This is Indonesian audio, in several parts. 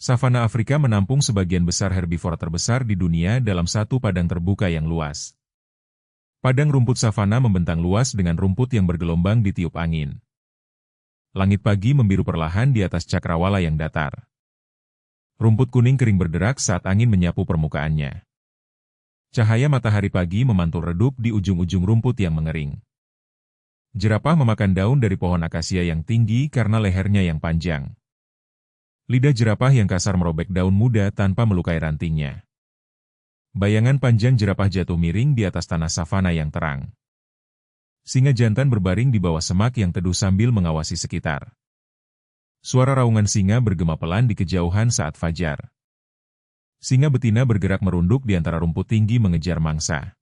Savana Afrika menampung sebagian besar herbivora terbesar di dunia dalam satu padang terbuka yang luas. Padang rumput savana membentang luas dengan rumput yang bergelombang ditiup angin. Langit pagi membiru perlahan di atas cakrawala yang datar. Rumput kuning kering berderak saat angin menyapu permukaannya. Cahaya matahari pagi memantul redup di ujung-ujung rumput yang mengering. Jerapah memakan daun dari pohon akasia yang tinggi karena lehernya yang panjang. Lidah jerapah yang kasar merobek daun muda tanpa melukai rantingnya. Bayangan panjang jerapah jatuh miring di atas tanah savana yang terang. Singa jantan berbaring di bawah semak yang teduh sambil mengawasi sekitar. Suara raungan singa bergema pelan di kejauhan saat fajar. Singa betina bergerak merunduk di antara rumput tinggi mengejar mangsa.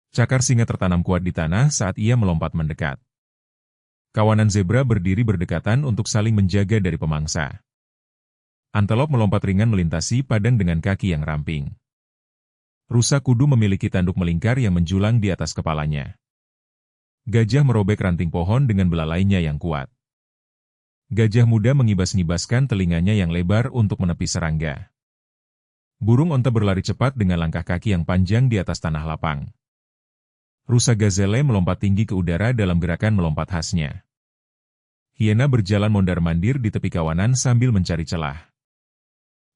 Cakar singa tertanam kuat di tanah saat ia melompat mendekat. Kawanan zebra berdiri berdekatan untuk saling menjaga dari pemangsa. Antelop melompat ringan melintasi padang dengan kaki yang ramping. Rusa kudu memiliki tanduk melingkar yang menjulang di atas kepalanya. Gajah merobek ranting pohon dengan belalainya yang kuat. Gajah muda mengibas-ngibaskan telinganya yang lebar untuk menepi serangga. Burung onta berlari cepat dengan langkah kaki yang panjang di atas tanah lapang. Rusa gazelle melompat tinggi ke udara dalam gerakan melompat khasnya. Hiena berjalan mondar-mandir di tepi kawanan sambil mencari celah.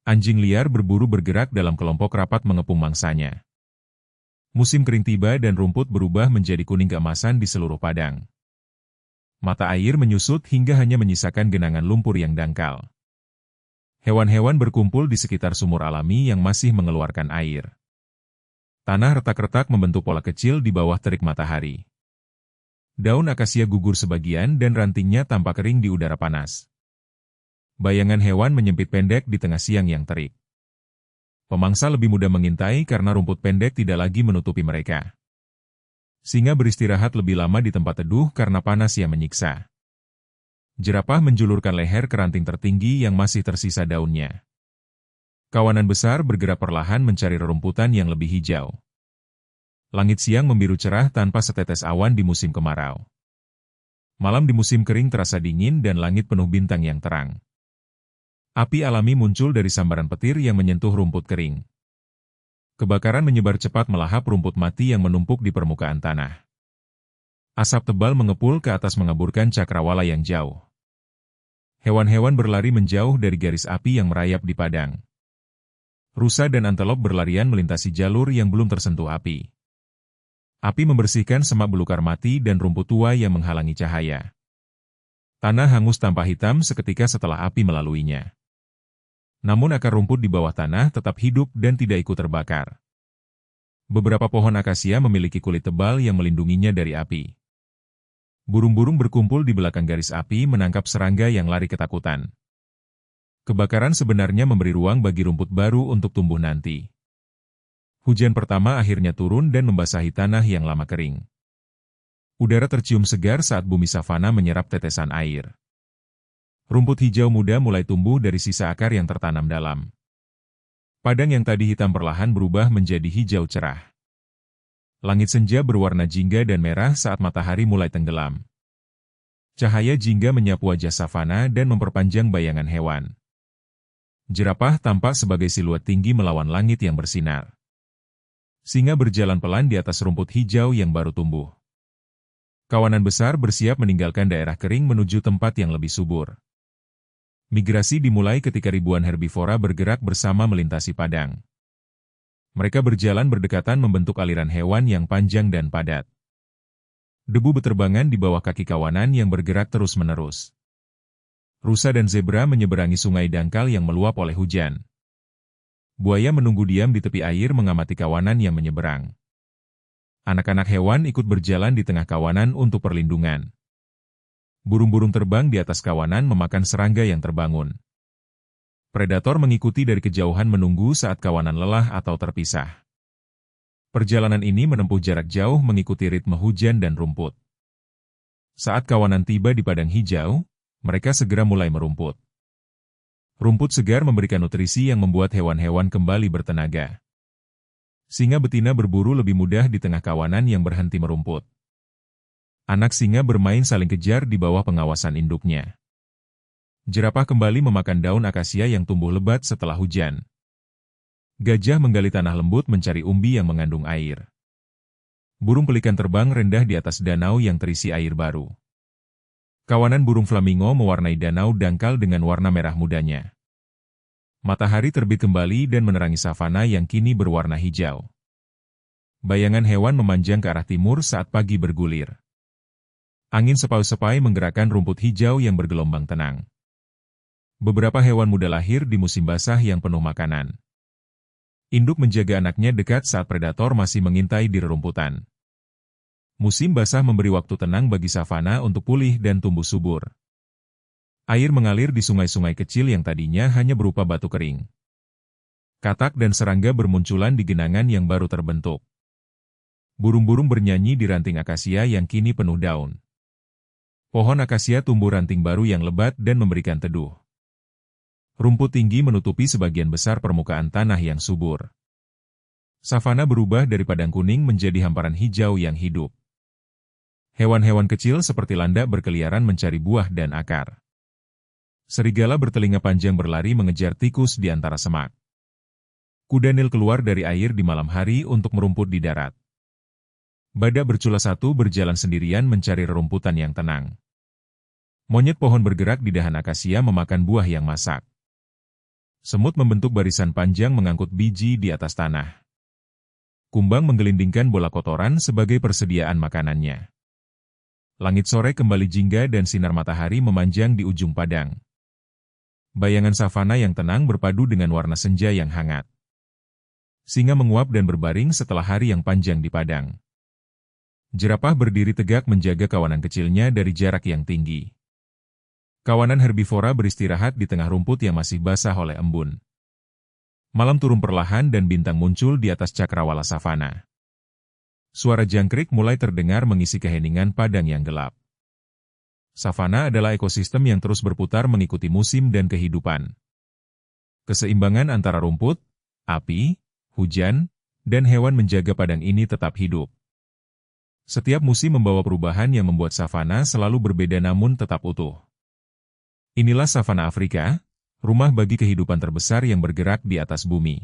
Anjing liar berburu bergerak dalam kelompok rapat mengepung mangsanya. Musim kering tiba dan rumput berubah menjadi kuning keemasan di seluruh padang. Mata air menyusut hingga hanya menyisakan genangan lumpur yang dangkal. Hewan-hewan berkumpul di sekitar sumur alami yang masih mengeluarkan air. Tanah retak-retak membentuk pola kecil di bawah terik matahari. Daun akasia gugur sebagian dan rantingnya tampak kering di udara panas. Bayangan hewan menyempit pendek di tengah siang yang terik. Pemangsa lebih mudah mengintai karena rumput pendek tidak lagi menutupi mereka. Singa beristirahat lebih lama di tempat teduh karena panas yang menyiksa. Jerapah menjulurkan leher ke ranting tertinggi yang masih tersisa daunnya. Kawanan besar bergerak perlahan mencari rerumputan yang lebih hijau. Langit siang membiru cerah tanpa setetes awan di musim kemarau. Malam di musim kering terasa dingin dan langit penuh bintang yang terang. Api alami muncul dari sambaran petir yang menyentuh rumput kering. Kebakaran menyebar cepat melahap rumput mati yang menumpuk di permukaan tanah. Asap tebal mengepul ke atas mengaburkan cakrawala yang jauh. Hewan-hewan berlari menjauh dari garis api yang merayap di padang. Rusa dan antelop berlarian melintasi jalur yang belum tersentuh api. Api membersihkan semak belukar mati dan rumput tua yang menghalangi cahaya. Tanah hangus tanpa hitam seketika setelah api melaluinya. Namun akar rumput di bawah tanah tetap hidup dan tidak ikut terbakar. Beberapa pohon akasia memiliki kulit tebal yang melindunginya dari api. Burung-burung berkumpul di belakang garis api menangkap serangga yang lari ketakutan. Kebakaran sebenarnya memberi ruang bagi rumput baru untuk tumbuh nanti. Hujan pertama akhirnya turun dan membasahi tanah yang lama kering. Udara tercium segar saat bumi savana menyerap tetesan air. Rumput hijau muda mulai tumbuh dari sisa akar yang tertanam dalam. Padang yang tadi hitam perlahan berubah menjadi hijau cerah. Langit senja berwarna jingga dan merah saat matahari mulai tenggelam. Cahaya jingga menyapu wajah savana dan memperpanjang bayangan hewan. Jerapah tampak sebagai siluet tinggi melawan langit yang bersinar. Singa berjalan pelan di atas rumput hijau yang baru tumbuh. Kawanan besar bersiap meninggalkan daerah kering menuju tempat yang lebih subur. Migrasi dimulai ketika ribuan herbivora bergerak bersama melintasi padang. Mereka berjalan berdekatan membentuk aliran hewan yang panjang dan padat. Debu beterbangan di bawah kaki kawanan yang bergerak terus-menerus. Rusa dan zebra menyeberangi sungai dangkal yang meluap oleh hujan. Buaya menunggu diam di tepi air mengamati kawanan yang menyeberang. Anak-anak hewan ikut berjalan di tengah kawanan untuk perlindungan. Burung-burung terbang di atas kawanan memakan serangga yang terbangun. Predator mengikuti dari kejauhan menunggu saat kawanan lelah atau terpisah. Perjalanan ini menempuh jarak jauh mengikuti ritme hujan dan rumput. Saat kawanan tiba di padang hijau, mereka segera mulai merumput. Rumput segar memberikan nutrisi yang membuat hewan-hewan kembali bertenaga. Singa betina berburu lebih mudah di tengah kawanan yang berhenti merumput. Anak singa bermain saling kejar di bawah pengawasan induknya. Jerapah kembali memakan daun akasia yang tumbuh lebat setelah hujan. Gajah menggali tanah lembut mencari umbi yang mengandung air. Burung pelikan terbang rendah di atas danau yang terisi air baru. Kawanan burung flamingo mewarnai danau dangkal dengan warna merah mudanya. Matahari terbit kembali dan menerangi savana yang kini berwarna hijau. Bayangan hewan memanjang ke arah timur saat pagi bergulir. Angin sepai-sepai menggerakkan rumput hijau yang bergelombang tenang. Beberapa hewan muda lahir di musim basah yang penuh makanan. Induk menjaga anaknya dekat saat predator masih mengintai di rerumputan. Musim basah memberi waktu tenang bagi savana untuk pulih dan tumbuh subur. Air mengalir di sungai-sungai kecil yang tadinya hanya berupa batu kering. Katak dan serangga bermunculan di genangan yang baru terbentuk. Burung-burung bernyanyi di ranting akasia yang kini penuh daun. Pohon akasia tumbuh ranting baru yang lebat dan memberikan teduh. Rumput tinggi menutupi sebagian besar permukaan tanah yang subur. Savana berubah dari padang kuning menjadi hamparan hijau yang hidup. Hewan-hewan kecil seperti landak berkeliaran mencari buah dan akar. Serigala bertelinga panjang berlari mengejar tikus di antara semak. Kuda Nil keluar dari air di malam hari untuk merumput di darat. Badak bercula satu berjalan sendirian mencari rerumputan yang tenang. Monyet pohon bergerak di dahan akasia memakan buah yang masak. Semut membentuk barisan panjang mengangkut biji di atas tanah. Kumbang menggelindingkan bola kotoran sebagai persediaan makanannya. Langit sore kembali jingga dan sinar matahari memanjang di ujung padang. Bayangan savana yang tenang berpadu dengan warna senja yang hangat. Singa menguap dan berbaring setelah hari yang panjang di padang. Jerapah berdiri tegak menjaga kawanan kecilnya dari jarak yang tinggi. Kawanan herbivora beristirahat di tengah rumput yang masih basah oleh embun. Malam turun perlahan dan bintang muncul di atas cakrawala savana. Suara jangkrik mulai terdengar mengisi keheningan padang yang gelap. Savana adalah ekosistem yang terus berputar mengikuti musim dan kehidupan. Keseimbangan antara rumput, api, hujan, dan hewan menjaga padang ini tetap hidup. Setiap musim membawa perubahan yang membuat savana selalu berbeda namun tetap utuh. Inilah savana Afrika, rumah bagi kehidupan terbesar yang bergerak di atas bumi.